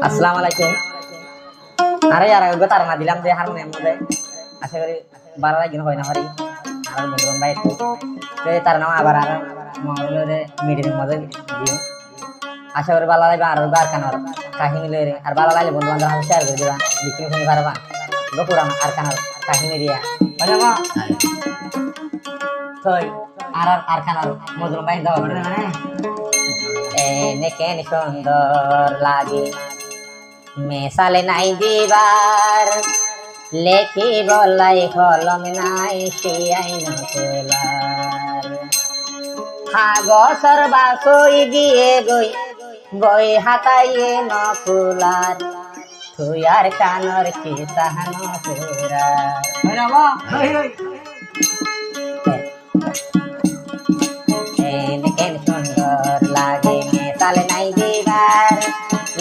আসসালামু আলাইকুম। আরে यार আগে তার না দিলাম যে হারমোনিয়াম মধ্যে আশা করি ভালো লাগিন হয় না হরি আর বন্ধুগণ ভাই একটু তার নাম আবার আর মঙ্গলরে মিডিয়ার মধ্যে দিও আশা করি ভালো লাগবে আর বার কানার কাহিনী লইরে আর ভালো লাগলে বন্ধু বান্ধব শেয়ার করে দিবা বিক্রি শুনি পারবা গোপুরাম আর কানার কাহিনী দিয়া মানে মা কই আর কানার মজরুম ভাই দাও মানে কেন সুন্দর লাগে মেশালে নাই দিবার লেখি বলাই কলম নাই শিয়াই নকলার কাগজের বাসই গিয়ে গই বই হাতাইয়ে নকুলার তুই আর কানর কি সাহান কেন সুন্দর লাগে মেশালে নাই দিবার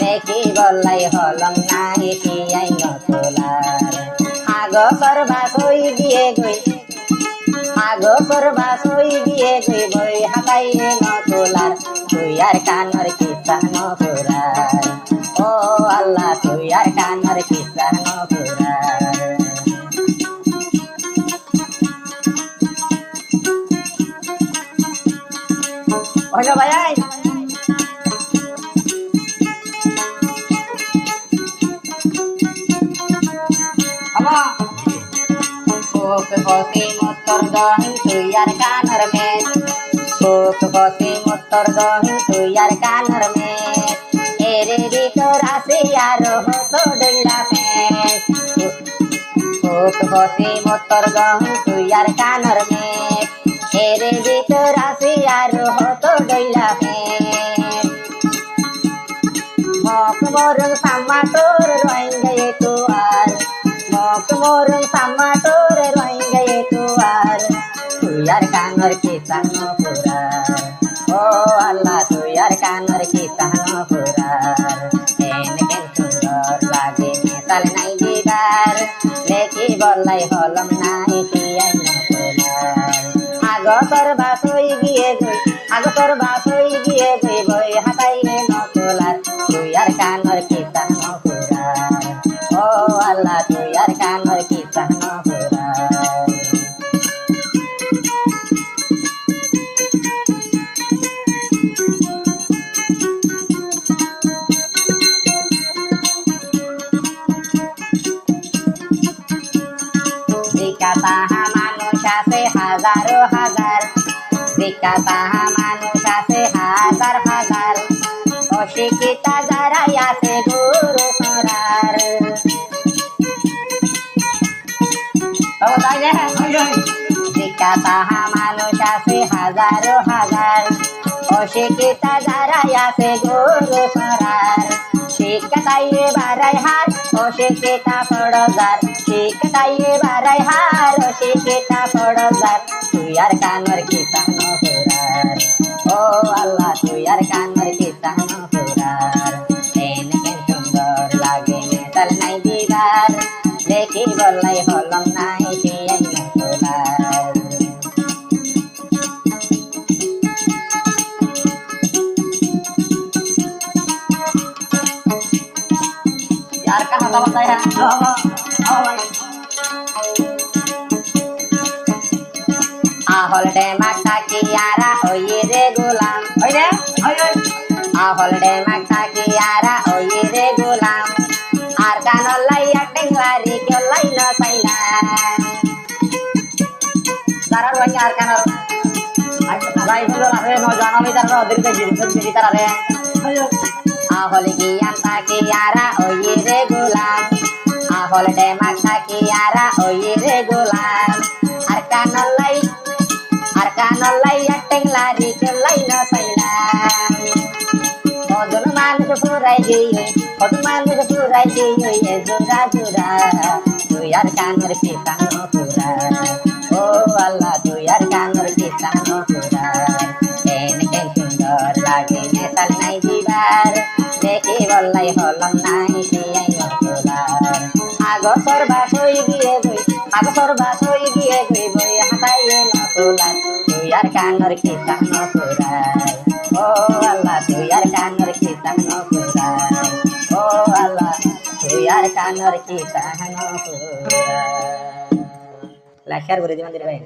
লেখি বলাই হলম নাই শিয়াই নকুলার কাগজের বাসই গিয়ে গই বই হাতাইয়ে নকুলার তুই আর কানর কিসা নকুলার ও আল্লাহ তুই আর কানর কিসা নকুলার হইলো ভাই Pokok motor dohin tuyar kanar met Pokok motor dohin tuyar kanar met Ere bitor asiyaro hoto doila met Pokok motor dohin tuyar kanar met Ere bitor asiyaro hoto doila met Mok morung sama tur roing gaye tuar Mok morung sama tur roing gaye tuar Tuyar kanor kisah no purar Oh Allah tuyar kanor kisah no purar Ken sundor lagi misal nai dibar Leki bolai holam nai siai no purar Agotor basoi giye goi boi hatai no pular Tuyar kanor kisah no purar Oh Allah tuyar kanor kisah no purar Dikata manusia se hazaro hazar Dikata manusia se hazar Oshikita zaraya se guru sorar Dikata manusia se hazaro hazar Oshikita zaraya se guru sorar Shikataye barai har Oshikita podozar Shikataye barai har Oshikita podozar Tuyar kanor kisah no purar Oh Allah tuyar kanor kisah no purar Ken sundor lagi mesal nai dibar Leki bolai holam nai siai no purar यार का हता बताया ahol de makta kiara oye re gulam oye ahol de makta kiara oye re gulam ar kanol lai acting lari kyolai no saila darar wani ar kanol bai holo are no jano mi dar no dir ke jiri tar are ahol ki anta kiara oye re gulam ahol de makta kiara oye re gulam ar kanol lai acting lari kyolai no saila Odun manu purai giye ye jura jura tuyar kanor kisah no purar Oh Allah tuyar kanor kisah no purar Ken sundor lagi mesal nai dibar Leki bolai holam nai siai no purar Agosor basoi giye goi boi hatai no pular Tuyar kanor kisah no purar Oh Allah tuyar kanor kisah no purar Oh আর কানর কি তাহানো পুরা lakh share করে দিবেন ভাই